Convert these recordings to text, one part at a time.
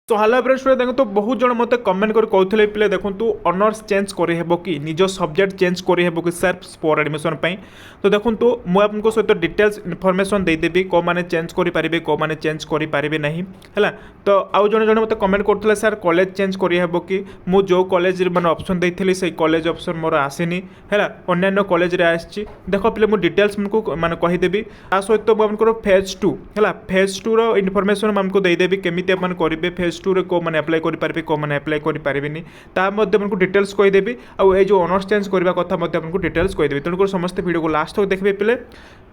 So hello friends देखो बहुत जन मत कमेंट कर कहते पे देखो ऑनर्स चेंज करहब कि निज सब्जेक्ट चेंज करहब कि सर स्पोर्ट एडमिशन तो देखो मुझे सहित डिटेल्स इनफर्मेशन देदेवी कौ मैंने चेंज करेंगे कौ मैंने चेंज करेंगे ना है तो आउ जड़े जड़े मत कमेंट करते सर कॉलेज चेंज करहब कि मुझे जो कॉलेज मैंने ऑप्शन देती से कॉलेज ऑप्शन मोर आसनी है अन्य कॉलेज आसी देख पे मुझे डिटेल्स मैंने कहीदेवी ता सहित मुझे फेज 2 है फेज 2 इनफर्मेशन आमको देदेवी केमी करेंगे फेज 2 रे को मैंने अप्लाई करेंगे को मैंने अप्लाई करेंगे ताकि डिटेल्स कहीदेवी आउ जो ऑनर्स चेंज करने कथा आपको डिटेल्स कहीदेवी तेणुक समस्त वीडियो को लास्ट तक देखिए पे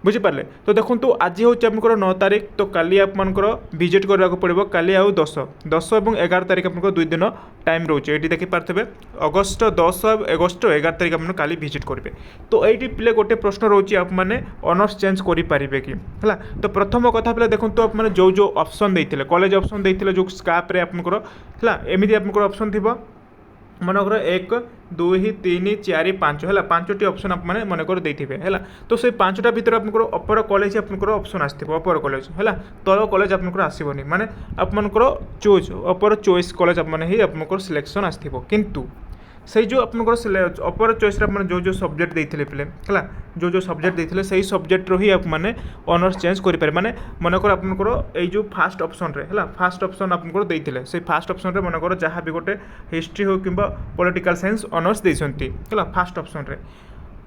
बुझीपारे तो देखो आज हूँ आमको 9 तारीख तो काली आपर विजिट करने पड़ो काली आउ 10 और 11 तारीख आपको 2 दिन टाइम रोचे ये देखिपारे अगस्ट 10 और अगस्ट 11 तारीख आप काली विजिट करेंगे तो ये पे गोटे प्रश्न रोचे आप ऑनर्स चेंज करेंगे कि है तो प्रथम कथा पे देखो आप जो जो ऑप्शन देते कॉलेज ऑप्शन देते जो स्काप्रे आपंकर है एमती आप ऑप्शन थी मनकर 1 2 3 4 5 है 5टी ऑप्शन आप मनकर देते है तो से 5टा भितर आप अपर कॉलेज आपंकर ऑप्शन आसो अपर कॉलेज है तल कॉलेज आपंकर आसबनी माने आपंकर चूज अपर चॉइस कॉलेज आपंकर सिलेक्शन आसो किंतु से जो आपंकर अपर चॉइस जो जो सब्जेक्ट देते पे है जो जो सब्जेक्ट देते से सब्जेक्ट ही आप ऑनर्स चेंज करेंगे माने मनकर आपंकर ये जो फास्ट ऑप्शन रे है फास्ट ऑप्शन आपंकर देते से फास्ट ऑप्शन रे मनकर जहाँ भी गोटे हिस्ट्री हो कि पॉलिटिकल साइंस ऑनर्स देते है फास्ट ऑप्शन रे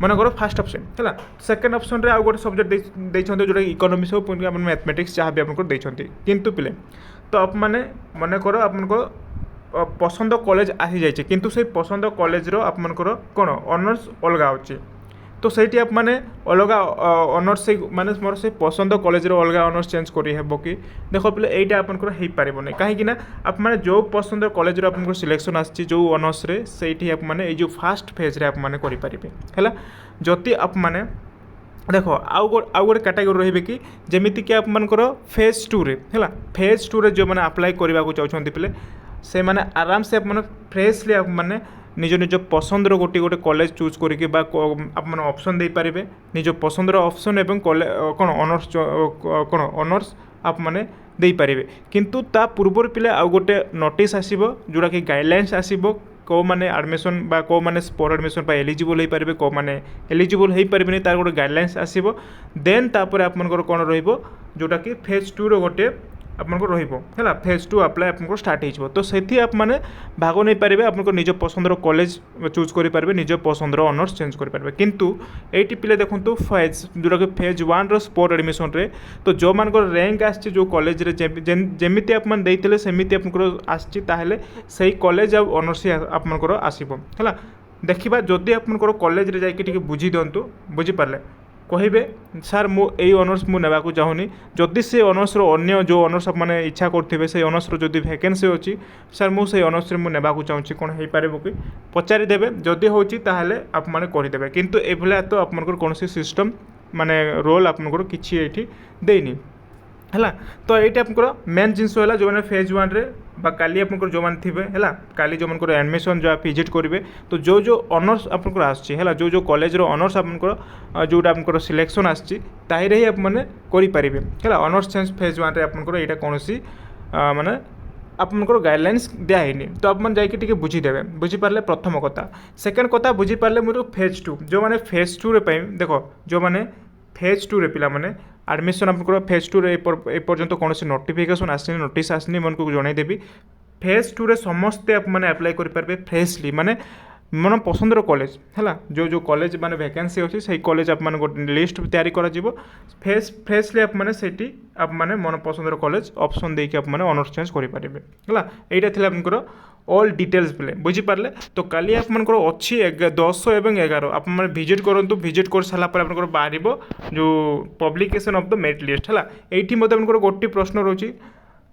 मनकर फास्ट ऑप्शन है सेकेंड ऑप्शन रे आउ गोटे सब्जेक्ट देते जो इकोनॉमिक्स हो मैथमेटिक्स जहाँ भी आपको देते किंतु पिले तो आप मनकर आपको पसंद कॉलेज आसी जाइए किंतु से पसंद कॉलेज रो आपमनकर कौन ऑनर्स अलग अच्छे तो सही आप माने अलग ऑनर्स से माने मोर से पसंद कॉलेज रो अलग ऑनर्स चेंज करेंब कि देख पे यहीटा आपंकर हो पारे कहीं आप माने जो पसंद कॉलेज रो आपंकर सिलेक्शन आसी जो ऑनर्स रे सही आप माने जो फास्ट फेज रे आप माने करेंगे है जदि आप माने देख आउ गोटे कैटेगोरी रही कि जमीती कि आपंकर फेज 2 रे है फेज 2 रे जो मैंने अप्लाई करने को चाहते पे से माने आराम से आप फ्रेशली आप माने निज निज पसंद गोटे गोटे कॉलेज चूज करके आप ऑप्शन दे पारे निज पसंद ऑप्शन एवं कौन ऑनर्स कौन ऑनर्स आप माने दे पारे किंतु ता पूर्व पिले आउ गोटे नोटिस आसीबो जोड़ा कि गाइडलाइंस आसीबो कौ मैंने एडमिशन बा कौ मैंने स्पोर्ट एडमिशन एलिजिबल हो पारे कौ मैंने एलिजिबल हो पारे तार गोटे गाइडलाइंस आसीबो देन तापर आपनकर कौन रहिबो जोटा कि फेज 2 रो गोटे आपको रहा फेज 2 अप्लाई आपको स्टार्ट हो तो से आप मैंने भाग नहीं पारे आपको निज पसंद कॉलेज चूज करेंगे निज पसंद ऑनर्स चेंज करेंगे किंतु ये पे देखो फेज जोटा कि फेज 1 रो स्पोर्ट एडमिशन रे तो जो मान रैंक आसी जो कॉलेज जमी आप सेमती आपको से कॉलेज ऑनर्स आपंकर आसो है देखा जदि आप कॉलेज रे जाकि बुझी दिंतु बुझीपारे कहे सार मु यही ऑनर्स मु नेबाकू चाहूनी जदि से ऑनर्स रो अन्य जो ऑनर्स आप मैंने इच्छा करते से ऑनर्स रो जदि वैकेंसी अच्छी सार मु से ऑनर्स रे मु नेबाकू चाहूँगी कौन हो पारे कि पचारिदेवे जदि होची ताहले आप माने करदेवे किंतु एभला तो आपनकर कौन सिस्टम माने रोल आपनकर किछि एठी देनी है तो ये आपको मेन जिनस है जो मैंने फेज 1 रे बा काली आपको जो मैंने थे है काली जो मन एडमिशन जो आप विजिट करेंगे तो जो जो ऑनर्स आपको आसला जो जो कॉलेज रो ऑनर्स आपको जोटा आपको सिलेक्शन आसी ही आप मैंने करेंगे है ऑनर्स चेंज फेज 1 रे आपको यहाँ कौन माने आपंकर गाइडलाइंस दिखाई तो आप जाकि बुझीदेवे बुझीपारे प्रथम कथा सेकेंड कथा बुझीपारे मुझे फेज 2 जो मैंने फेज 2 रे देख जो मैंने फेज 2 रे पिला माने एडमिशन आपको फेज 2 रे एपर्यंत कौन नोटिफिकेशन आसनी नोटिस आसनी मन को जनईदेवी फेज 2 रे समस्ते आप मैंने अप्लाई करेंगे फ्रेशली माने मन पसंद कॉलेज है जो जो कॉलेज माने वैकेंसी अच्छी से कॉलेज आप गोटे लिस्ट तैयारी कर फ्रेशली आप मैंने सेठी आप मैंने मन पसंद कॉलेज ऑप्शन देके आप मैंने ऑनर्स चेंज करेंगे है यहाँ थी आपंकर ऑल डिटेल्स पे बुझीपारे तो काली आपंकर अच्छी 10 और 11 आप विजिट करूँ विजिट कर सारापर आप बाहर जो publication of the merit list है ये मतलब गोटे प्रश्न रोचे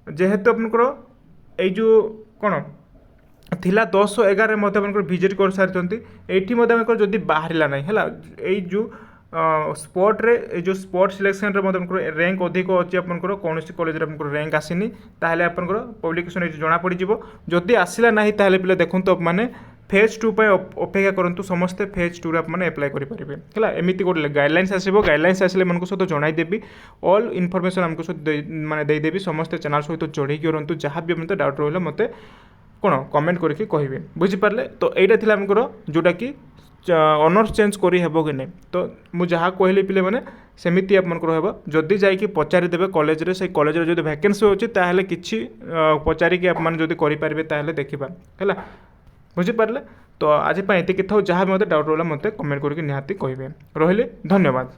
जेहेतु आपंकर ये जो कौन थिला 10 और 11 आप विजिट कर सारी ये जदि बाहर ना है ये जो स्पोर्ट रे जो स्पोर्ट सिलेक्शन रे रैंक अधिक अच्छी आपंकर कौन कॉलेज रैंक आसनी ताहले आपंकर पब्लिकेशन जना पड़ जदि आसला ना ताहले पे देखो आप मैंने फेज 2 पे अपेक्षा करंतु समस्ते फेज 2 रे आप माने अप्लाई करि परिबे हला एमिति गोटे गाइडलाइंस आसीबो गाइडलाइंस आसिले मनको सहित जणाई देबी ऑल इनफॉरमेशन हमको सहित माने देई देबी समस्त चैनल सहित जोड़ी कि रहंतु जहाँ भी मते डाउट रहले मते कोन कमेंट करके कहिबे बुझि पारले तो एटा थिला हमको जोटा कि ऑनर्स चेंज करी हेबो कि नहीं तो मु जहाँ कहली पिले माने सेमिति आप मनको रहबो जदी जाई कि पचारि देबे कॉलेज रे से कॉलेज रे जदी वैकेंसी होची ताहले किछि पचारि कि आप माने जदी करि पारबे ताहले देखिबा हला बुझि पारले तो आज एति कि थाउ जहाँ भी मते डाउट रहला मते कमेंट करके निहाती कहिबे रहिले धन्यवाद।